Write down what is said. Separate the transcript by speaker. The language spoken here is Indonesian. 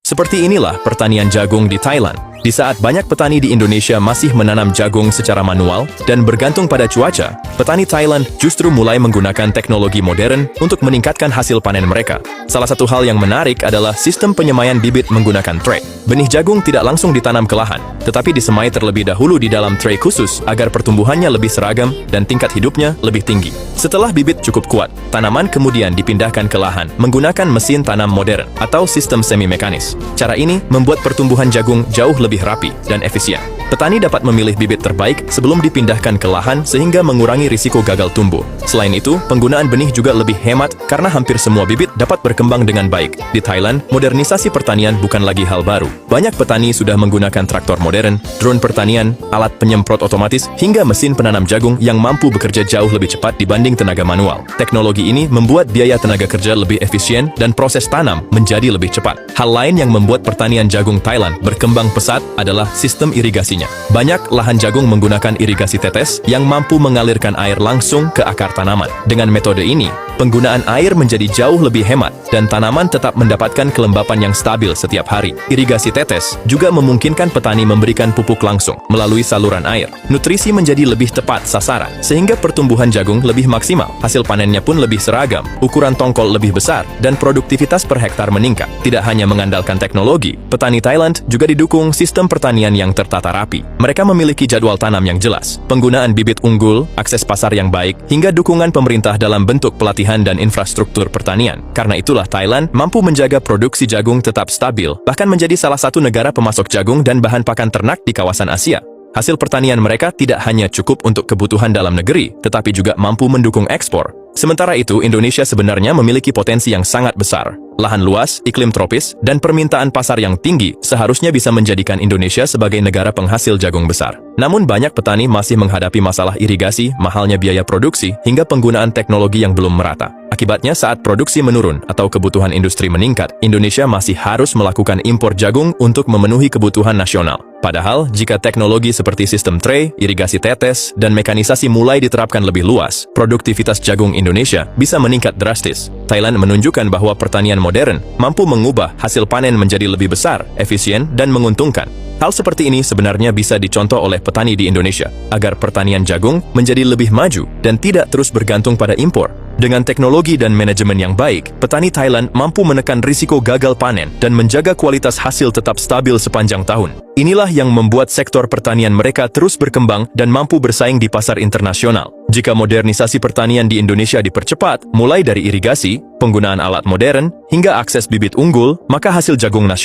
Speaker 1: Seperti inilah pertanian jagung di Thailand. Di saat banyak petani di Indonesia masih menanam jagung secara manual dan bergantung pada cuaca, petani Thailand justru mulai menggunakan teknologi modern untuk meningkatkan hasil panen mereka. Salah satu hal yang menarik adalah sistem penyemaian bibit menggunakan tray. Benih jagung tidak langsung ditanam ke lahan, tetapi disemai terlebih dahulu di dalam tray khusus agar pertumbuhannya lebih seragam dan tingkat hidupnya lebih tinggi. Setelah bibit cukup kuat, tanaman kemudian dipindahkan ke lahan menggunakan mesin tanam modern atau sistem semi-mekanis. Cara ini membuat pertumbuhan jagung jauh lebih rapi dan efisien. Petani dapat memilih bibit terbaik sebelum dipindahkan ke lahan sehingga mengurangi risiko gagal tumbuh. Selain itu, penggunaan benih juga lebih hemat karena hampir semua bibit dapat berkembang dengan baik. Di Thailand, modernisasi pertanian bukan lagi hal baru. Banyak petani sudah menggunakan traktor modern, drone pertanian, alat penyemprot otomatis, hingga mesin penanam jagung yang mampu bekerja jauh lebih cepat dibanding tenaga manual. Teknologi ini membuat biaya tenaga kerja lebih efisien dan proses tanam menjadi lebih cepat. Hal lain yang membuat pertanian jagung Thailand berkembang pesat adalah sistem irigasinya. Banyak lahan jagung menggunakan irigasi tetes yang mampu mengalirkan air langsung ke akar tanaman. Dengan metode ini, penggunaan air menjadi jauh lebih hemat dan tanaman tetap mendapatkan kelembapan yang stabil setiap hari. Irigasi tetes juga memungkinkan petani memberikan pupuk langsung melalui saluran air. Nutrisi menjadi lebih tepat sasaran, sehingga pertumbuhan jagung lebih maksimal. Hasil panennya pun lebih seragam, ukuran tongkol lebih besar, dan produktivitas per hektar meningkat. Tidak hanya mengandalkan teknologi, petani Thailand juga didukung sistem pertanian yang tertata rapi. Mereka memiliki jadwal tanam yang jelas, penggunaan bibit unggul, akses pasar yang baik, hingga dukungan pemerintah dalam bentuk pelatihan dan infrastruktur pertanian. Karena itulah Thailand mampu menjaga produksi jagung tetap stabil, bahkan menjadi salah satu negara pemasok jagung dan bahan pakan ternak di kawasan Asia. Hasil pertanian mereka tidak hanya cukup untuk kebutuhan dalam negeri, tetapi juga mampu mendukung ekspor. Sementara itu, Indonesia sebenarnya memiliki potensi yang sangat besar. Lahan luas, iklim tropis, dan permintaan pasar yang tinggi seharusnya bisa menjadikan Indonesia sebagai negara penghasil jagung besar. Namun banyak petani masih menghadapi masalah irigasi, mahalnya biaya produksi, hingga penggunaan teknologi yang belum merata. Akibatnya, saat produksi menurun atau kebutuhan industri meningkat, Indonesia masih harus melakukan impor jagung untuk memenuhi kebutuhan nasional. Padahal, jika teknologi seperti sistem tray, irigasi tetes, dan mekanisasi mulai diterapkan lebih luas, produktivitas jagung Indonesia bisa meningkat drastis. Thailand menunjukkan bahwa pertanian modern mampu mengubah hasil panen menjadi lebih besar, efisien, dan menguntungkan. Hal seperti ini sebenarnya bisa dicontoh oleh petani di Indonesia, agar pertanian jagung menjadi lebih maju dan tidak terus bergantung pada impor. Dengan teknologi dan manajemen yang baik, petani Thailand mampu menekan risiko gagal panen dan menjaga kualitas hasil tetap stabil sepanjang tahun. Inilah yang membuat sektor pertanian mereka terus berkembang dan mampu bersaing di pasar internasional. Jika modernisasi pertanian di Indonesia dipercepat, mulai dari irigasi, penggunaan alat modern, hingga akses bibit unggul, maka hasil jagung nasional